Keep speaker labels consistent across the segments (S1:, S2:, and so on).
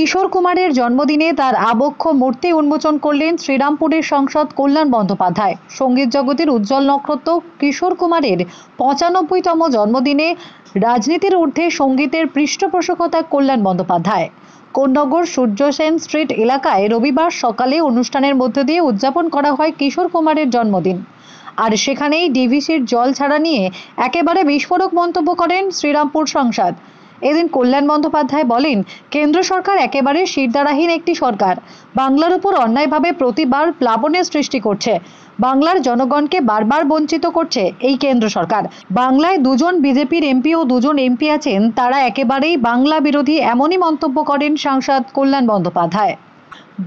S1: কিশোর কুমারের জন্মদিনে তার আবক্ষ মূর্তি উন্মোচন করলেন শ্রীরামপুরের সাংসদ কল্যাণ বন্দ্যোপাধ্যায়। সঙ্গীত জগতের উজ্জ্বল নক্ষত্র কিশোর কুমারের ৯৫তম জন্মদিনে রাজনীতির ঊর্ধ্বে সঙ্গীতের পৃষ্ঠপোষকতা কল্যাণ বন্দ্যোপাধ্যায়। কোন্নগর সূর্য সেন স্ট্রিট এলাকায় রবিবার সকালে অনুষ্ঠানের মধ্য দিয়ে উদযাপন করা হয় কিশোর কুমারের জন্মদিন। আর সেখানেই ডিভিসির জল ছাড়া নিয়ে একেবারে বিস্ফোরক মন্তব্য করেন শ্রীরামপুর সাংসদ। এদিন কল্যাণ বন্দ্যোপাধ্যায় বলেন, কেন্দ্র সরকার একেবারে শিরদাঁড়াহীন একটি সরকার। বাংলার উপর অন্যায়ভাবে প্রতিবার প্লাবনের সৃষ্টি করছে। বাংলার জনগণকে বারবার বঞ্চিত করছে এই কেন্দ্র সরকার। বাংলায় দুজন বিজেপির এমপি ও দুজন এমপি আছেন, তারা একেবারেই বাংলা বিরোধী, এমনই মন্তব্য করেন সাংসদ কল্যাণ বন্দ্যোপাধ্যায়।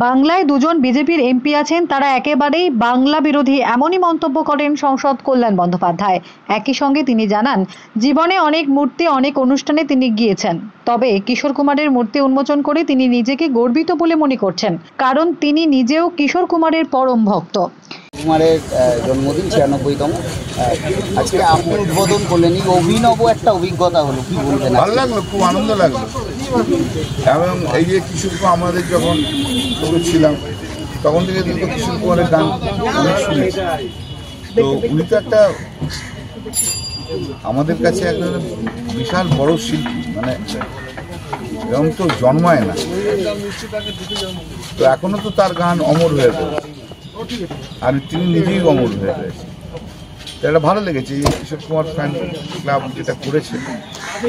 S1: বাংলায় দুজন বিজেপির এমপি আছেন, তারা একেবারেই বাংলা বিরোধী, এমনই মন্তব্য করেন সাংসদ কল্যাণ বন্দ্যোপাধ্যায়। একই সঙ্গে তিনি জানান, জীবনে অনেক মূর্তি, অনেক অনুষ্ঠানে তিনি গিয়েছেন, তবে কিশোর কুমারের মূর্তি উন্মোচন করে তিনি নিজেকে গর্বিত বলে মনে করছেন, কারণ তিনি নিজেও কিশোর কুমারের পরম ভক্ত।
S2: কুমারের জন্মদিন ৯৬তম, আজকে আপনি উদ্বোধন করলেন, অভিনব একটা অভিজ্ঞতা হলো, কি বলবেন?
S3: ভালো লাগলো, খুব আনন্দ লাগলো। এবং এই যে কিশোর কুমার, আমাদের যখন ছোটো ছিলাম তখন থেকে কিন্তু কিশোর কুমারের গান অনেক শুনেছি। তো উনি তো একটা আমাদের কাছে একটা বিশাল বড় শিল্পী, মানে এরকম তো জন্মায় না। তো এখনো তো তার গান অমর হয়ে রয়েছে, আর তিনি নিজেই অমর হয়ে রয়েছে। এটা ভালো লেগেছে এই কিশোর কুমার ফ্যান ক্লাব যেটা করেছে,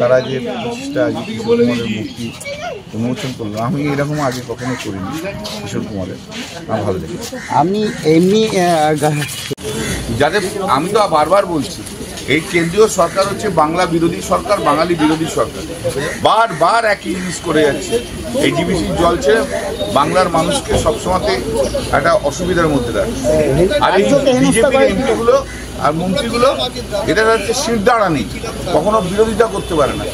S3: তারা যে প্রচেষ্টা কিশোর কুমারের মূর্তি উন্মোচন করলো, আমি এরকম আগে কখনো করিনি কিশোর কুমারের, আমার ভালো লেগেছে।
S2: আমি এমনি
S3: যাদের, আমি তো বারবার বলছি, এই কেন্দ্রীয় সরকার হচ্ছে বাংলা বিরোধী সরকার, বাঙালি বিরোধী সরকার। বারবার একই জিনিস করে যাচ্ছে। এই ডিভিসির জল ছেড়ে বাংলার মানুষকে সবসময়তে একটা অসুবিধার মধ্যে রাখছে। আর এই বিজেপির এমপিগুলো আর মন্ত্রীগুলো, এরা হচ্ছে শিরদাঁড়ানি, কখনো বিরোধিতা করতে পারে না।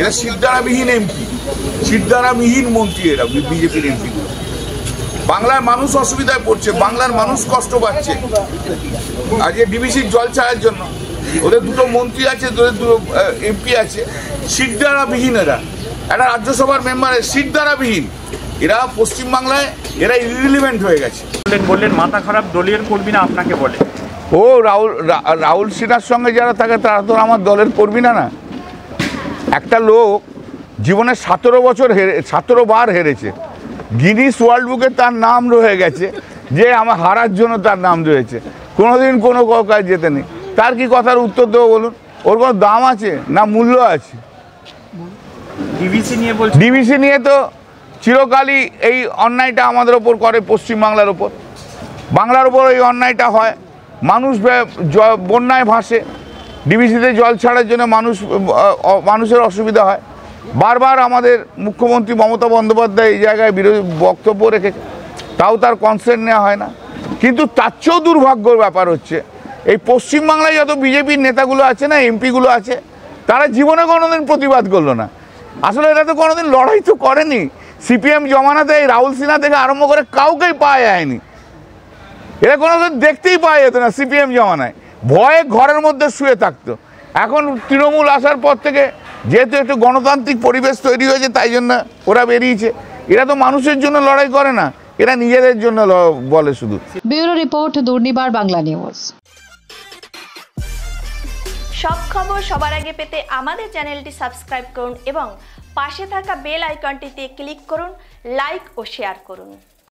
S3: এরা শিরদাঁড়াবিহীন এমপি, শিরদাঁড়াবিহীন মন্ত্রী, এরা বিজেপির এমপিগুলো। বাংলার মানুষ অসুবিধায় পড়ছে, বাংলার মানুষ কষ্ট পাচ্ছে। আর যে ডিভিসির জল ছাড়ার জন্য ওদের দুটো মন্ত্রী আছে, ওদের দুটো এমপি আছে, শিরদাঁড়াবিহীন। এরা একটা রাজ্যসভার মেম্বারের শিরদাঁড়াবিহীন। এরা পশ্চিমবাংলায় এরা ইরিলিভেন্ট হয়ে গেছে।
S4: বললেন মাথা খারাপ দলীয় কর্মী না আপনাকে বলে।
S3: ও রাহুল সিনহার সঙ্গে যারা থাকে তারা তো আমার দলের কর্মী না। একটা লোক জীবনে 17 বার হেরেছে, গিনিস ওয়ার্ল্ড বুকে তার নাম রয়ে গেছে, যে আমার হারার জন্য তার নাম রয়েছে, কোনোদিন কোনো কাজ যেতে নেই। তার কি কথার উত্তর দেবো বলুন? ওর কোনো দাম আছে না মূল্য আছে? ডিভিসি নিয়ে তো চিরকালই এই অন্যায়টা আমাদের ওপর করে, পশ্চিমবাংলার ওপর, বাংলার ওপর এই অন্যায়টা হয়। মানুষ বন্যায় ভাসে, ডিভিসিতে জল ছাড়ার জন্য মানুষের অসুবিধা হয়। বারবার আমাদের মুখ্যমন্ত্রী মমতা বন্দ্যোপাধ্যায় এই জায়গায় বিরোধী বক্তব্য রেখেছে, তাও তার কনসেন্ট নেওয়া হয় না। কিন্তু তার চেয়েও দুর্ভাগ্যের ব্যাপার হচ্ছে, এই পশ্চিমবাংলায় যত বিজেপির নেতাগুলো আছে না, এমপিগুলো আছে, তারা জীবনে কোনোদিন প্রতিবাদ করলো না। আসলে এরা তো কোনোদিন লড়াই তো করেনি। সিপিএম জমানাতে এই রাহুল সিনহা থেকে আরম্ভ করে কাউকেই পাওয়া যায়নি। এরা কোনোদিন দেখতেই পাওয়া যেত না সিপিএম জমানায়, ভয়ে ঘরের মধ্যে শুয়ে থাকতো। এখন তৃণমূল আসার পর থেকে যেহেতু একটু গণতান্ত্রিক পরিবেশ তৈরি হয়েছে, তাই জন্য ওরা বেরিয়েছে। এরা তো মানুষের জন্য লড়াই করে না, এরা নিজেদের জন্য বলে শুধু।
S1: Bureau report, Durnibar Bangla news.
S5: সব খবর সবার আগে পেতে আমাদের চ্যানেলটি সাবস্ক্রাইব করুন এবং পাশে থাকা বেল আইকনটিতে ক্লিক করুন, লাইক ও শেয়ার করুন।